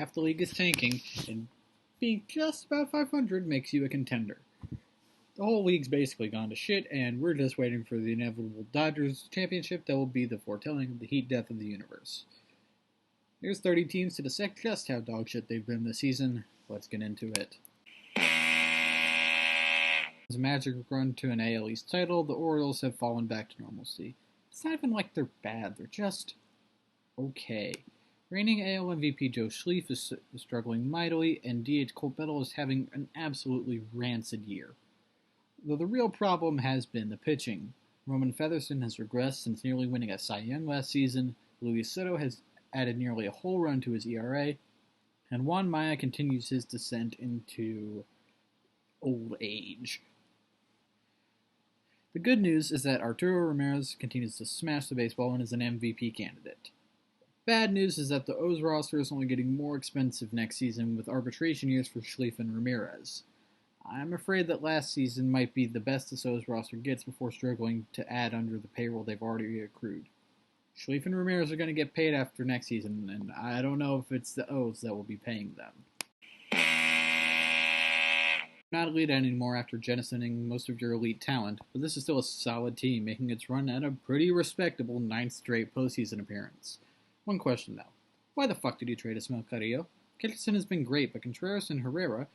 Half the league is tanking, and being just about 500 makes you a contender. The whole league's basically gone to shit, and we're just waiting for the inevitable Dodgers championship that will be the foretelling of the heat death of the universe. There's 30 teams to dissect just how dogshit they've been this season. Let's get into it. As Magic run to an AL East title, the Orioles have fallen back to normalcy. It's not even like they're bad, they're just okay. Reigning AL MVP Joe Schlief is struggling mightily, and DH Cole Bettle is having an absolutely rancid year. Though the real problem has been the pitching. Roman Featherston has regressed since nearly winning a Cy Young last season, Luis Soto has added nearly a whole run to his ERA, and Juan Maya continues his descent into old age. The good news is that Arturo Ramirez continues to smash the baseball and is an MVP candidate. Bad news is that the O's roster is only getting more expensive next season with arbitration years for Schlief and Ramirez. I'm afraid that last season might be the best the O's roster gets before struggling to add under the payroll they've already accrued. Schlief and Ramirez are going to get paid after next season, and I don't know if it's the O's that will be paying them. Not elite anymore after jettisoning most of your elite talent, but this is still a solid team, making its run at a pretty respectable 9th straight postseason appearance. One question though, why the fuck did you trade Ismael Carrillo? Kitterson has been great, but Contreras and Herrera,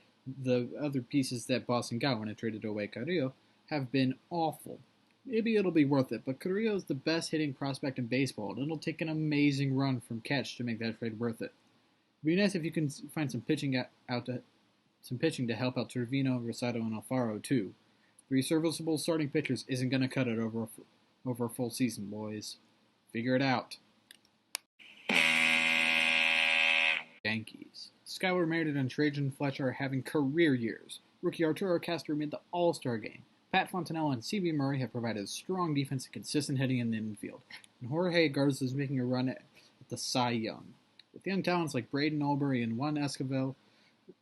the other pieces that Boston got when it traded away Carrillo, have been awful. Maybe it'll be worth it, but Carrillo is the best hitting prospect in baseball, and it'll take an amazing run from catch to make that trade worth it. It'd be nice if you can find some pitching to help out Trevino, Rosado, and Alfaro, too. 3 serviceable starting pitchers isn't going to cut it over a full season, boys. Figure it out. Yankees. Skylar Meredith and Trajan Fletcher are having career years. Rookie Arturo Castro made the All-Star game. Pat Fontanella and C.B. Murray have provided strong defense and consistent hitting in the infield. And Jorge Garza is making a run at the Cy Young. With young talents like Braden Albury and Juan Esquivel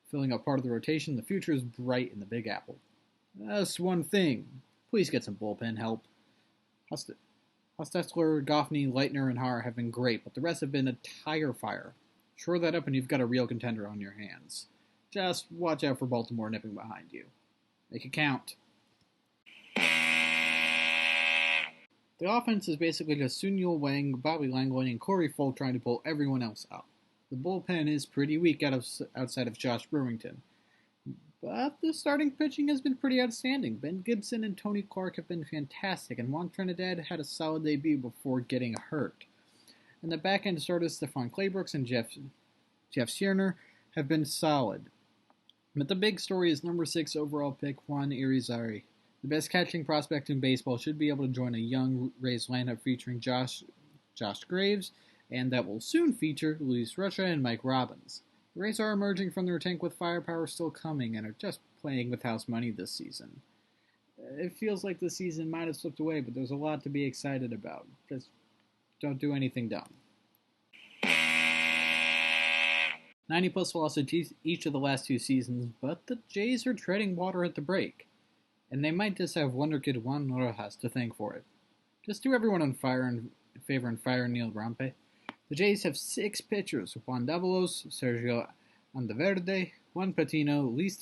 filling up part of the rotation, the future is bright in the Big Apple. That's one thing. Please get some bullpen help. Hostetler, Goffney, Leitner, and Haar have been great, but the rest have been a tire fire. Shore that up and you've got a real contender on your hands. Just watch out for Baltimore nipping behind you. Make it count. The offense is basically just Sun Yul Wang, Bobby Langley, and Corey Folk trying to pull everyone else up. The bullpen is pretty weak outside of Josh Brewington. But the starting pitching has been pretty outstanding. Ben Gibson and Tony Clark have been fantastic, and Juan Trinidad had a solid debut before getting hurt. And the back-end starters Stephon Claybrooks and Jeff Sierner have been solid. But the big story is number 6 overall pick Juan Irizarry. The best catching prospect in baseball should be able to join a young Rays lineup featuring Josh Graves, and that will soon feature Luis Rocha and Mike Robbins. The Rays are emerging from their tank with firepower still coming and are just playing with house money this season. It feels like the season might have slipped away, but there's a lot to be excited about. Just don't do anything dumb. 90-plus losses each of the last 2 seasons, but the Jays are treading water at the break. And they might just have Wonder Kid Juan Rojas to thank for it. Just do everyone on fire and fire Neil Rampe. The Jays have 6 pitchers: Juan Davalos, Sergio Andaverde, Juan Patino, Luis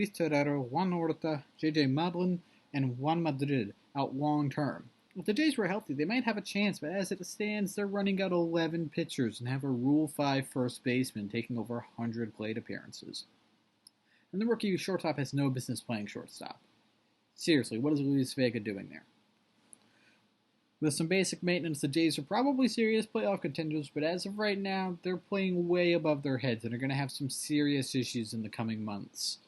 Torrero, Juan Horta, J.J. Modlin, and Juan Madrid out long term. If the Jays were healthy, they might have a chance, but as it stands, they're running out 11 pitchers and have a Rule 5 first baseman taking over 100 plate appearances. And the rookie shortstop has no business playing shortstop. Seriously, what is Luis Vega doing there? With some basic maintenance, the Jays are probably serious playoff contenders, but as of right now, they're playing way above their heads and are going to have some serious issues in the coming months.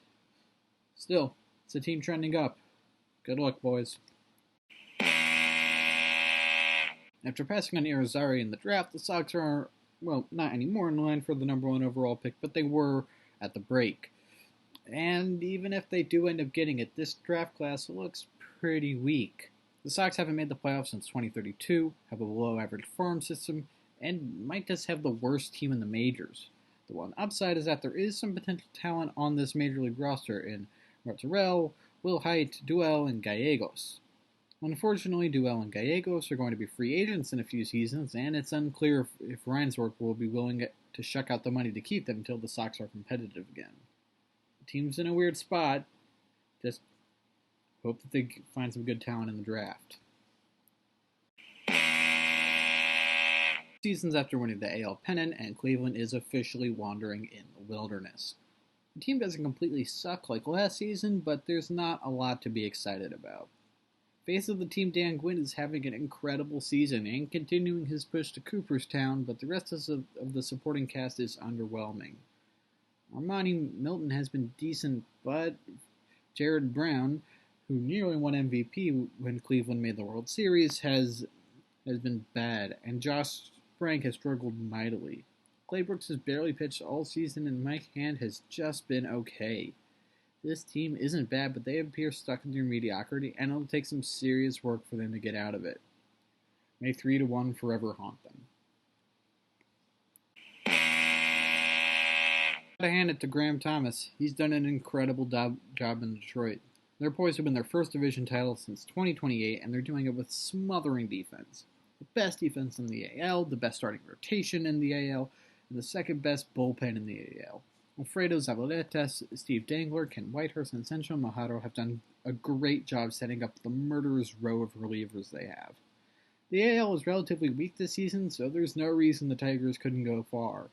Still, it's a team trending up. Good luck, boys. After passing on Irizarry in the draft, the Sox are, well, not anymore in line for the number 1 overall pick, but they were at the break. And even if they do end up getting it, this draft class looks pretty weak. The Sox haven't made the playoffs since 2032, have a below-average farm system, and might just have the worst team in the majors. The one upside is that there is some potential talent on this major league roster in Martorell, Will Hite, Duell, and Gallegos. Unfortunately, Duell and Gallegos are going to be free agents in a few seasons, and it's unclear if Reinsdorf will be willing to shuck out the money to keep them until the Sox are competitive again. The team's in a weird spot. Just hope that they find some good talent in the draft. Seasons after winning the AL pennant, and Cleveland is officially wandering in the wilderness. The team doesn't completely suck like last season, but there's not a lot to be excited about. Face of the team, Dan Gwynn, is having an incredible season and continuing his push to Cooperstown, but the rest of the supporting cast is underwhelming. Armani Milton has been decent, but Jared Brown, who nearly won MVP when Cleveland made the World Series, has been bad, and Josh Frank has struggled mightily. Clay Brooks has barely pitched all season, and Mike Hand has just been okay. This team isn't bad, but they appear stuck in their mediocrity, and it'll take some serious work for them to get out of it. May 3-1 forever haunt them. Gotta hand it to Graham Thomas. He's done an incredible job in Detroit. They're poised to win their first division title since 2028, and they're doing it with smothering defense. The best defense in the AL, the best starting rotation in the AL, and the second best bullpen in the AL. Alfredo Zavaleta, Steve Dangler, Ken Whitehurst, and Sencho Mojado have done a great job setting up the murderous row of relievers they have. The AL is relatively weak this season, so there's no reason the Tigers couldn't go far.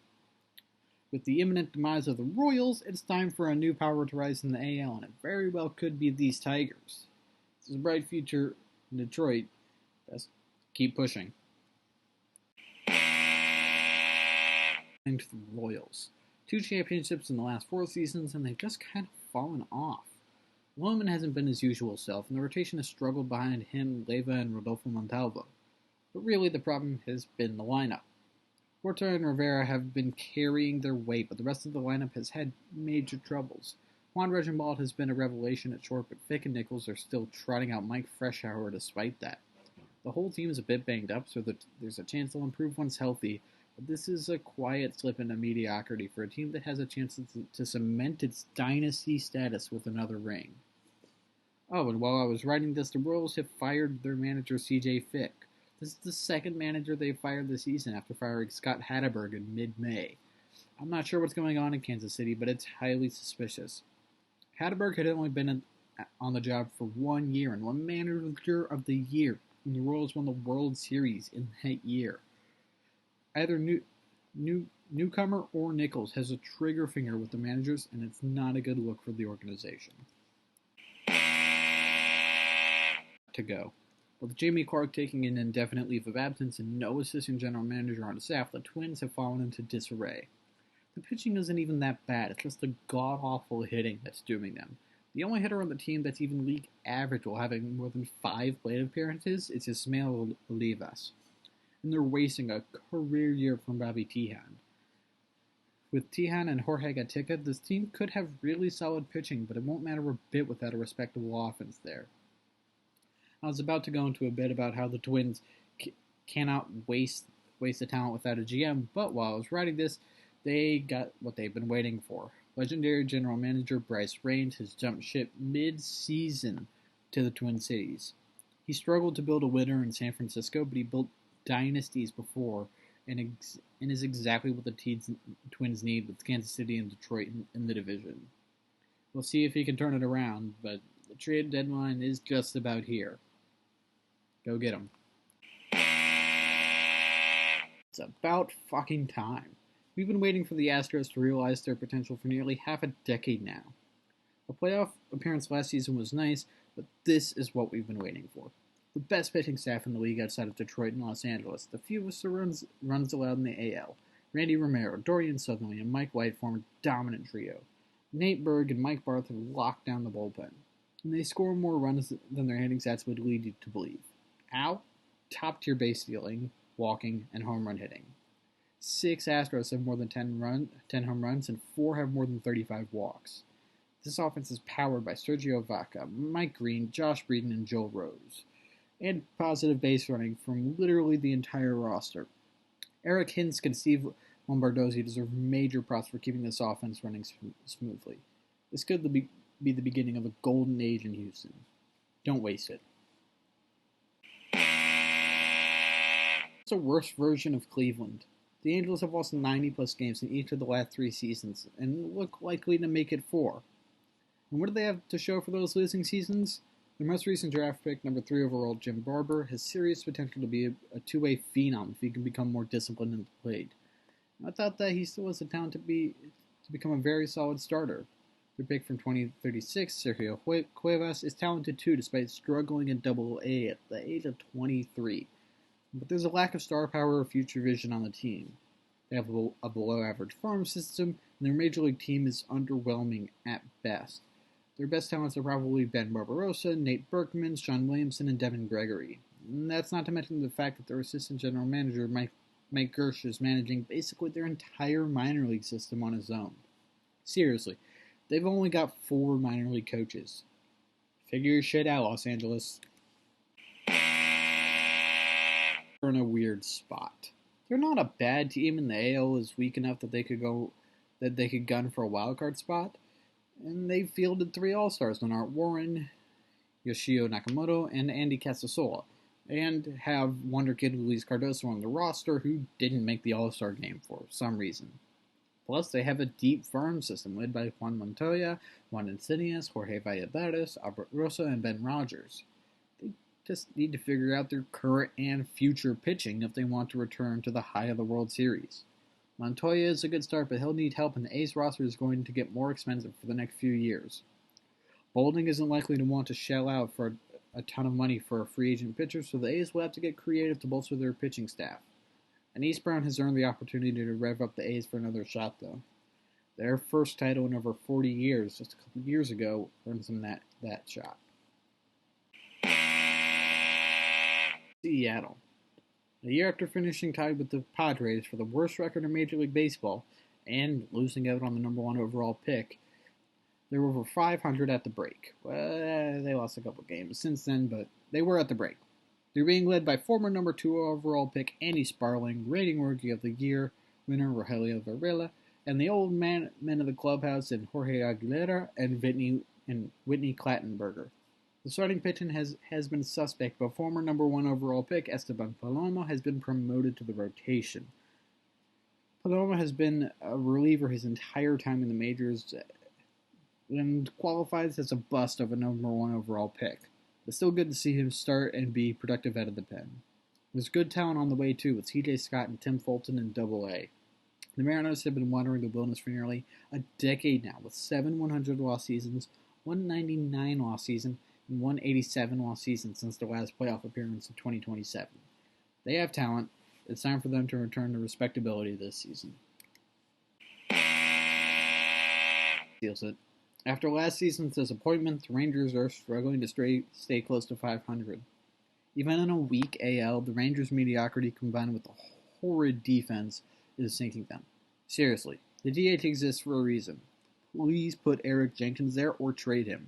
With the imminent demise of the Royals, it's time for a new power to rise in the AL, and it very well could be these Tigers. This is a bright future in Detroit. Best keep pushing. And to the Royals. 2 championships in the last 4 seasons, and they've just kind of fallen off. Lohman hasn't been his usual self, and the rotation has struggled behind him, Leyva, and Rodolfo Montalvo. But really, the problem has been the lineup. Horta and Rivera have been carrying their weight, but the rest of the lineup has had major troubles. Juan Reginbald has been a revelation at short, but Fick and Nichols are still trotting out Mike Freshour despite that. The whole team is a bit banged up, so that there's a chance they'll improve once healthy, but this is a quiet slip into mediocrity for a team that has a chance to cement its dynasty status with another ring. Oh, and while I was writing this, the Royals have fired their manager CJ Fick. This is the second manager they've fired this season after firing Scott Hatteberg in mid-May. I'm not sure what's going on in Kansas City, but it's highly suspicious. Hatteberg had only been on the job for 1 year and won Manager of the Year, and the Royals won the World Series in that year. Either newcomer or Nichols has a trigger finger with the managers, and it's not a good look for the organization. To go. With Jamie Clark taking an indefinite leave of absence and no assistant general manager on staff, the Twins have fallen into disarray. The pitching isn't even that bad, it's just the god-awful hitting that's dooming them. The only hitter on the team that's even league average while having more than 5 plate appearances is Ismael Olivas. And they're wasting a career year from Bobby Tijan. With Tijan and Jorge Gatica, this team could have really solid pitching, but it won't matter a bit without a respectable offense there. I was about to go into a bit about how the Twins cannot waste the talent without a GM, but while I was writing this, they got what they've been waiting for. Legendary general manager Bryce Raines has jumped ship mid-season to the Twin Cities. He struggled to build a winner in San Francisco, but he built dynasties before, and is exactly what the Twins need with Kansas City and Detroit in the division. We'll see if he can turn it around, but the trade deadline is just about here. Go get him. It's about fucking time. We've been waiting for the Astros to realize their potential for nearly half a decade now. A playoff appearance last season was nice, but this is what we've been waiting for. The best pitching staff in the league outside of Detroit and Los Angeles, the fewest runs allowed in the AL. Randy Romero, Dorian Sutherland, and Mike White form a dominant trio. Nate Berg and Mike Barth have locked down the bullpen, and they score more runs than their hitting stats would lead you to believe. Ow, top-tier base stealing, walking, and home run hitting. 6 Astros have more than 10 home runs, and 4 have more than 35 walks. This offense is powered by Sergio Vaca, Mike Green, Josh Breeden, and Joe Rose, and positive base running from literally the entire roster. Eric Hinsk and Steve Lombardozzi deserve major props for keeping this offense running smoothly. This could be the beginning of a golden age in Houston. Don't waste it. It's a worse version of Cleveland. The Angels have lost 90-plus games in each of the last 3 seasons and look likely to make it 4. And what do they have to show for those losing seasons? Their most recent draft pick, number 3 overall, Jim Barber, has serious potential to be a two-way phenom if he can become more disciplined in the plate. I thought that he still has the talent to become a very solid starter. Their pick from 2036, Sergio Cuevas, is talented too, despite struggling in Double-A at the age of 23. But there's a lack of star power or future vision on the team. They have a below-average farm system, and their major league team is underwhelming at best. Their best talents are probably Ben Barbarossa, Nate Berkman, Sean Williamson, and Devin Gregory. And that's not to mention the fact that their assistant general manager, Mike Gersh, is managing basically their entire minor league system on his own. Seriously, they've only got 4 minor league coaches. Figure your shit out, Los Angeles. They're in a weird spot. They're not a bad team, and the AL is weak enough that they could gun for a wild card spot. And they fielded 3 All-Stars, Leonard Warren, Yoshio Nakamoto, and Andy Casasola, and have wonder kid Luis Cardoso on the roster who didn't make the All-Star game for some reason. Plus, they have a deep farm system led by Juan Montoya, Juan Encinias, Jorge Valladares, Albert Rosa, and Ben Rogers. They just need to figure out their current and future pitching if they want to return to the high of the World Series. Montoya is a good start, but he'll need help, and the A's roster is going to get more expensive for the next few years. Boulding isn't likely to want to shell out for a ton of money for a free agent pitcher, so the A's will have to get creative to bolster their pitching staff. And East Brown has earned the opportunity to rev up the A's for another shot, though. Their first title in over 40 years, just a couple years ago, earns them that shot. Seattle. A year after finishing tied with the Padres for the worst record in Major League Baseball and losing out on the number 1 overall pick, they were over 500 at the break. Well, they lost a couple games since then, but they were at the break. They're being led by former number 2 overall pick Andy Sparling, rating Rookie of the Year winner Rogelio Varela, and the old men of the clubhouse in Jorge Aguilera and Whitney Clattenburger. The starting pitching has been suspect, but former number 1 overall pick Esteban Palomo has been promoted to the rotation. Palomo has been a reliever his entire time in the majors and qualifies as a bust of a number 1 overall pick. It's still good to see him start and be productive out of the pen. There's good talent on the way too, with C.J. Scott and Tim Fulton in Double-A. The Mariners have been wandering the wilderness for nearly a decade now, with 7 100-loss seasons, 199-loss season, and 187-loss season since their last playoff appearance in 2027. They have talent. It's time for them to return to respectability this season. Seals it. After last season's disappointment, the Rangers are struggling to stay close to 500. Even in a weak AL, the Rangers' mediocrity combined with the horrid defense is sinking them. Seriously, the DH exists for a reason. Please put Eric Jenkins there or trade him.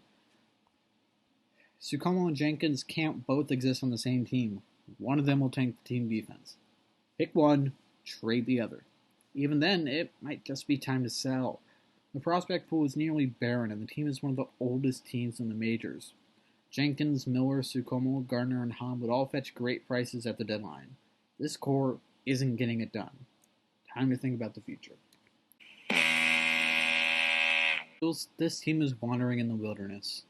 Sukomo and Jenkins can't both exist on the same team. One of them will tank the team defense. Pick one, trade the other. Even then, it might just be time to sell. The prospect pool is nearly barren, and the team is one of the oldest teams in the majors. Jenkins, Miller, Sukomo, Gardner, and Hahn would all fetch great prices at the deadline. This core isn't getting it done. Time to think about the future. This team is wandering in the wilderness.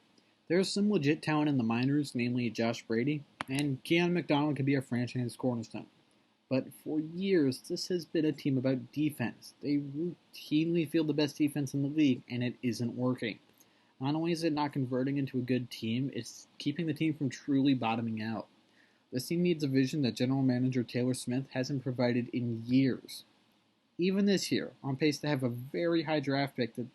There's some legit talent in the minors, namely Josh Brady, and Keon McDonald could be a franchise cornerstone. But for years, this has been a team about defense. They routinely field the best defense in the league, and it isn't working. Not only is it not converting into a good team, it's keeping the team from truly bottoming out. This team needs a vision that general manager Taylor Smith hasn't provided in years. Even this year, on pace to have a very high draft pick that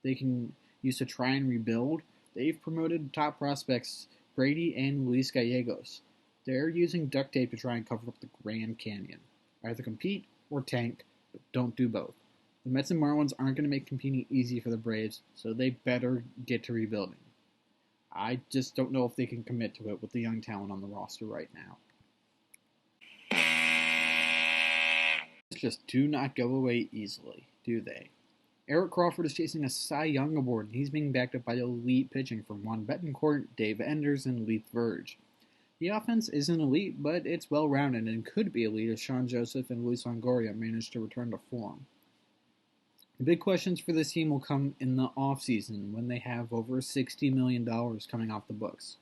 they can use to try and rebuild, they've promoted top prospects Brady and Luis Gallegos. They're using duct tape to try and cover up the Grand Canyon. Either compete or tank, but don't do both. The Mets and Marlins aren't going to make competing easy for the Braves, so they better get to rebuilding. I just don't know if they can commit to it with the young talent on the roster right now. Just do not go away easily, do they? Eric Crawford is chasing a Cy Young award, and he's being backed up by elite pitching from Juan Betancourt, Dave Enders, and Leith Verge. The offense isn't elite, but it's well-rounded and could be elite as Sean Joseph and Luis Longoria manage to return to form. The big questions for this team will come in the offseason when they have over $60 million coming off the books.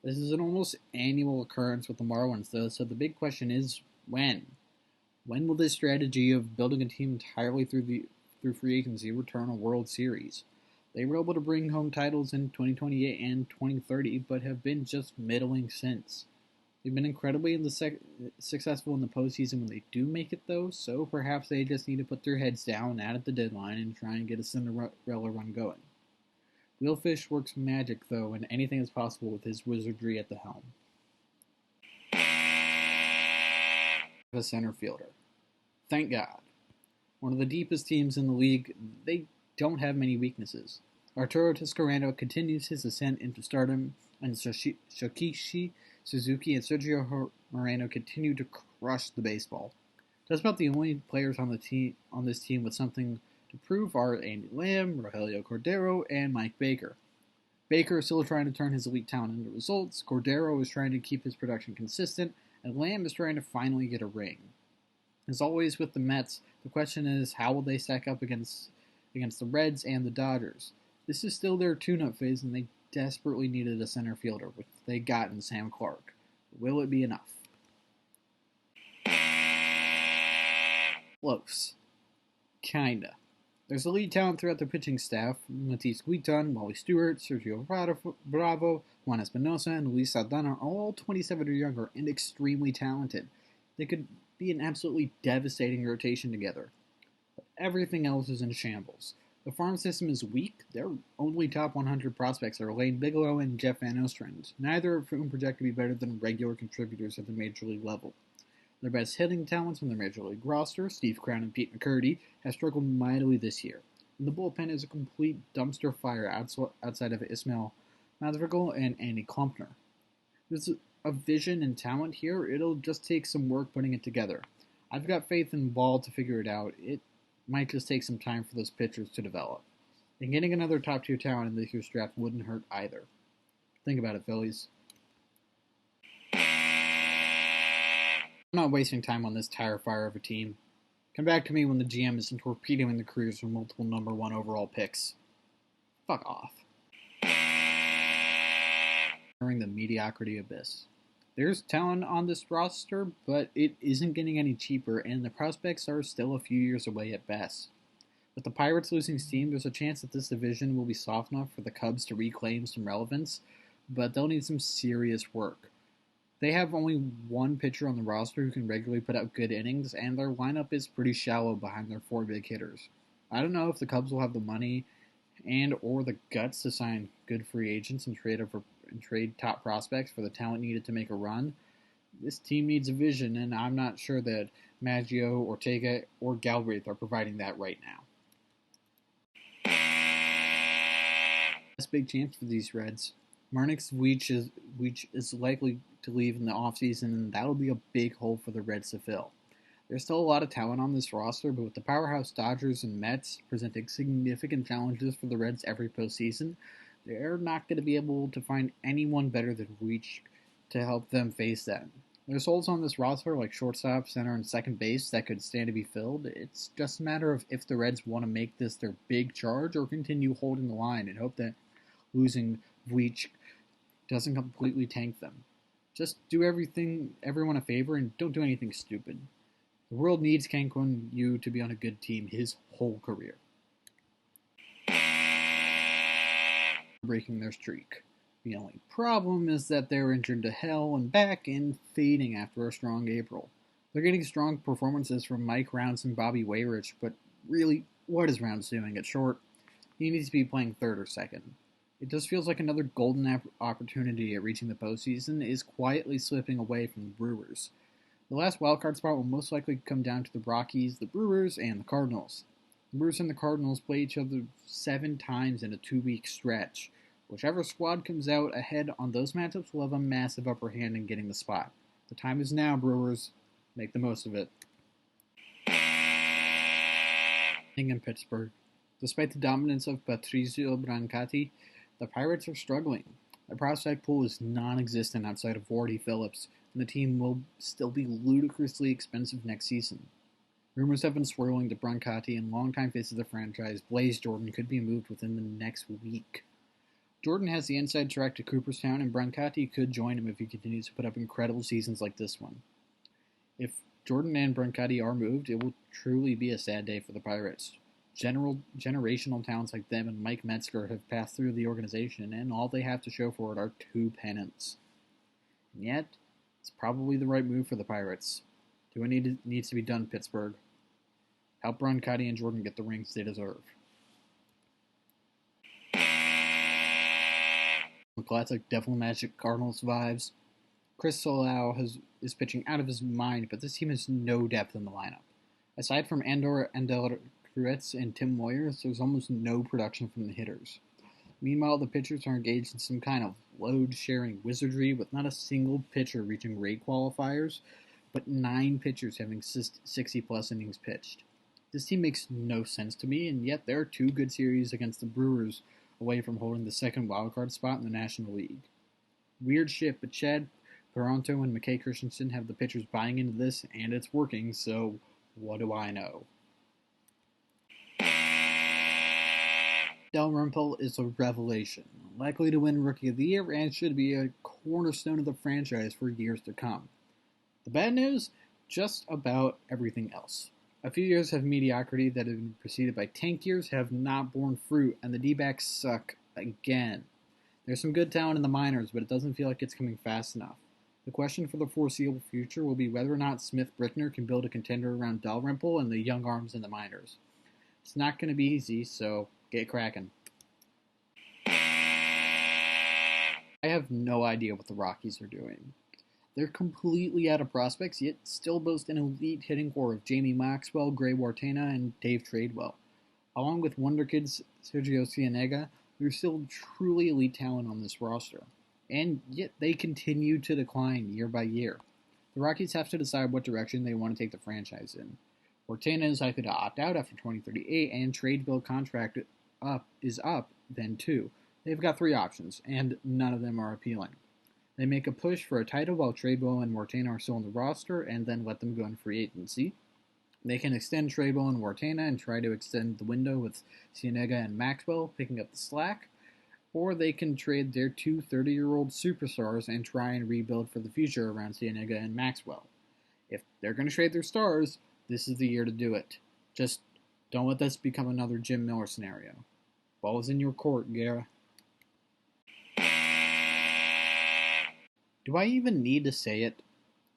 This is an almost annual occurrence with the Marlins, though, so the big question is when? When will this strategy of building a team entirely through free agency return a World Series? They were able to bring home titles in 2028 and 2030, but have been just middling since. They've been incredibly successful in the postseason when they do make it, though, so perhaps they just need to put their heads down at the deadline and try and get a Cinderella run going. Will Fish works magic, though, and anything is possible with his wizardry at the helm. A center fielder. Thank God. One of the deepest teams in the league, they don't have many weaknesses. Arturo Toscarano continues his ascent into stardom, and Shokichi Suzuki and Sergio Moreno continue to crush the baseball. Just about the only players on this team with something to prove are Andy Lamb, Rogelio Cordero, and Mike Baker. Baker is still trying to turn his elite talent into results, Cordero is trying to keep his production consistent, and Lamb is trying to finally get a ring. As always with the Mets, the question is how will they stack up against the Reds and the Dodgers. This is still their tune-up phase, and they desperately needed a center fielder, which they got in Sam Clark. Will it be enough? Close. Kinda. There's elite talent throughout the pitching staff. Matisse Guiton, Wally Stewart, Sergio Bravo, Juan Espinosa, and Luis Saldana are all 27 or younger and extremely talented. They could be an absolutely devastating rotation together. But everything else is in shambles. The farm system is weak. Their only top 100 prospects are Lane Bigelow and Jeff Van Ostrand, neither of whom project to be better than regular contributors at the major league level. Their best hitting talents on the major league roster, Steve Crown and Pete McCurdy, have struggled mightily this year. And the bullpen is a complete dumpster fire outside of Ismail Madrigal and Andy Klumpner. There's a vision and talent here. It'll just take some work putting it together. I've got faith in Ball to figure it out. It might just take some time for those pitchers to develop. And getting another top-tier talent in this year's draft wouldn't hurt either. Think about it, Phillies. I'm not wasting time on this tire fire of a team. Come back to me when the GM isn't torpedoing the careers of multiple number 1 overall picks. Fuck off. During the mediocrity abyss. There's talent on this roster, but it isn't getting any cheaper, and the prospects are still a few years away at best. With the Pirates losing steam, there's a chance that this division will be soft enough for the Cubs to reclaim some relevance, but they'll need some serious work. They have only one pitcher on the roster who can regularly put out good innings, and their lineup is pretty shallow behind their 4 big hitters. I don't know if the Cubs will have the money and or the guts to sign good free agents and trade top prospects for the talent needed to make a run. This team needs a vision, and I'm not sure that Maggio, Ortega, or Galbraith are providing that right now. That's a big chance for these Reds. Marnix Vujicic is likely to leave in the offseason, and that'll be a big hole for the Reds to fill. There's still a lot of talent on this roster, but with the powerhouse Dodgers and Mets presenting significant challenges for the Reds every postseason, they're not going to be able to find anyone better than Vujicic to help them face them. There's holes on this roster like shortstop, center, and second base that could stand to be filled. It's just a matter of if the Reds want to make this their big charge or continue holding the line and hope that losing Vujicic doesn't completely tank them. Just do everyone a favor and don't do anything stupid. The world needs Ken Kwon Yu to be on a good team his whole career. Breaking their streak. The only problem is that they're injured to hell and back and fading after a strong April. They're getting strong performances from Mike Rounds and Bobby Wayrich, but really, what is Rounds doing at short? He needs to be playing third or second. It just feels like another golden opportunity at reaching the postseason is quietly slipping away from the Brewers. The last wildcard spot will most likely come down to the Rockies, the Brewers, and the Cardinals. The Brewers and the Cardinals play each other 7 times in a 2-week stretch. Whichever squad comes out ahead on those matchups will have a massive upper hand in getting the spot. The time is now, Brewers. Make the most of it. In Pittsburgh. Despite the dominance of Patrizio Brancati, the Pirates are struggling. The prospect pool is non-existent outside of Wardy Phillips, and the team will still be ludicrously expensive next season. Rumors have been swirling that Brancati and longtime face of the franchise, Blaze Jordan, could be moved within the next week. Jordan has the inside track to Cooperstown, and Brancati could join him if he continues to put up incredible seasons like this one. If Jordan and Brancati are moved, it will truly be a sad day for the Pirates. Generational talents like them and Mike Metzger have passed through the organization, and all they have to show for it are 2 pennants. And yet, it's probably the right move for the Pirates. Do what needs to be done, Pittsburgh. Help Brancati and Jordan get the rings they deserve. Classic Devil Magic Cardinals vibes. Chris Solau is pitching out of his mind, but this team has no depth in the lineup. Aside from Andor Cruets and Tim Moyers, there's almost no production from the hitters. Meanwhile, the pitchers are engaged in some kind of load-sharing wizardry with not a single pitcher reaching rate qualifiers, but 9 pitchers having 60-plus innings pitched. This team makes no sense to me, and yet there are 2 good series against the Brewers away from holding the second wildcard spot in the National League. Weird shit, but Chad Peranto and McKay Christensen have the pitchers buying into this, and it's working, so what do I know? Dalrymple is a revelation, likely to win Rookie of the Year and should be a cornerstone of the franchise for years to come. The bad news? Just about everything else. A few years of mediocrity that have been preceded by tank years have not borne fruit, and the D-backs suck again. There's some good talent in the minors, but it doesn't feel like it's coming fast enough. The question for the foreseeable future will be whether or not Smith-Brickner can build a contender around Dalrymple and the young arms in the minors. It's not going to be easy, so get cracking. I have no idea what the Rockies are doing. They're completely out of prospects, yet still boast an elite hitting core of Jamie Maxwell, Gray Wartena, and Dave Tradewell. Along with wonder kids Sergio Cienega, there's still truly elite talent on this roster. And yet they continue to decline year by year. The Rockies have to decide what direction they want to take the franchise in. Wartena is likely to opt out after 2038, and Tradewell contract is up then too. They've got 3 options, and none of them are appealing. They make a push for a title while Tradewell and Wartena are still on the roster, and then let them go in free agency. They can extend Tradewell and Wartena and try to extend the window with Cienega and Maxwell picking up the slack, or they can trade their 2 30-year-old superstars and try and rebuild for the future around Cienega and Maxwell. If they're going to trade their stars, this is the year to do it. Just don't let this become another Jim Miller scenario. Ball is in your court, Guerra. Do I even need to say it?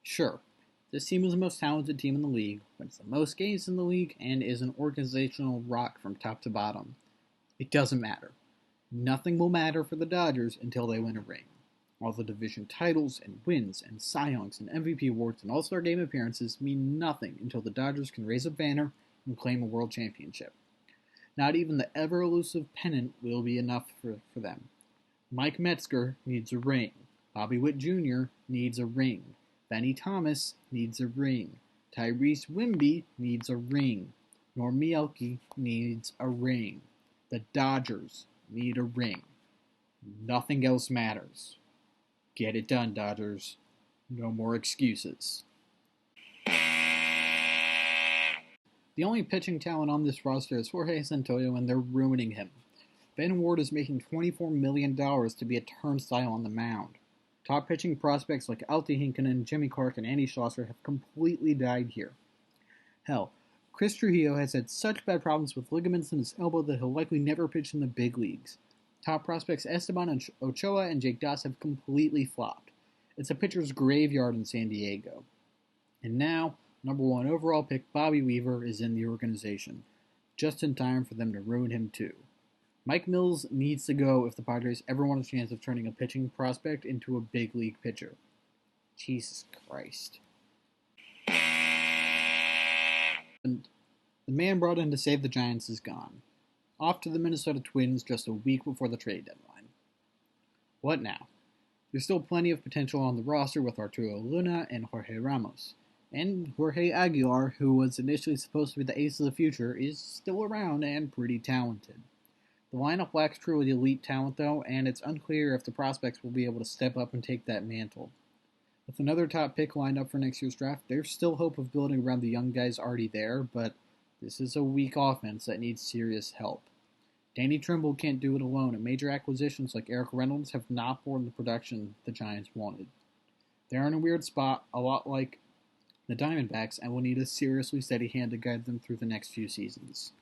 Sure, this team is the most talented team in the league, wins the most games in the league, and is an organizational rock from top to bottom. It doesn't matter. Nothing will matter for the Dodgers until they win a ring. All the division titles and wins and Cy Youngs and MVP awards and All-Star Game appearances mean nothing until the Dodgers can raise a banner and claim a world championship. Not even the ever-elusive pennant will be enough for them. Mike Metzger needs a ring. Bobby Witt Jr. needs a ring. Benny Thomas needs a ring. Tyrese Wimby needs a ring. Norm Mielke needs a ring. The Dodgers need a ring. Nothing else matters. Get it done, Dodgers. No more excuses. The only pitching talent on this roster is Jorge Santoyo, and they're ruining him. Ben Ward is making $24 million to be a turnstile on the mound. Top pitching prospects like Alti Hinkanen, Jimmy Clark, and Andy Schlosser have completely died here. Hell, Chris Trujillo has had such bad problems with ligaments in his elbow that he'll likely never pitch in the big leagues. Top prospects Esteban Ochoa and Jake Doss have completely flopped. It's a pitcher's graveyard in San Diego. And now, number 1 overall pick Bobby Weaver is in the organization, just in time for them to ruin him too. Mike Mills needs to go if the Padres ever want a chance of turning a pitching prospect into a big league pitcher. Jesus Christ. And the man brought in to save the Giants is gone. Off to the Minnesota Twins just a week before the trade deadline. What now? There's still plenty of potential on the roster with Arturo Luna and Jorge Ramos. And Jorge Aguilar, who was initially supposed to be the ace of the future, is still around and pretty talented. The lineup lacks truly elite talent, though, and it's unclear if the prospects will be able to step up and take that mantle. With another top pick lined up for next year's draft, there's still hope of building around the young guys already there, but this is a weak offense that needs serious help. Danny Trimble can't do it alone, and major acquisitions like Eric Reynolds have not borne the production the Giants wanted. They're in a weird spot, a lot like the Diamondbacks, and will need a seriously steady hand to guide them through the next few seasons.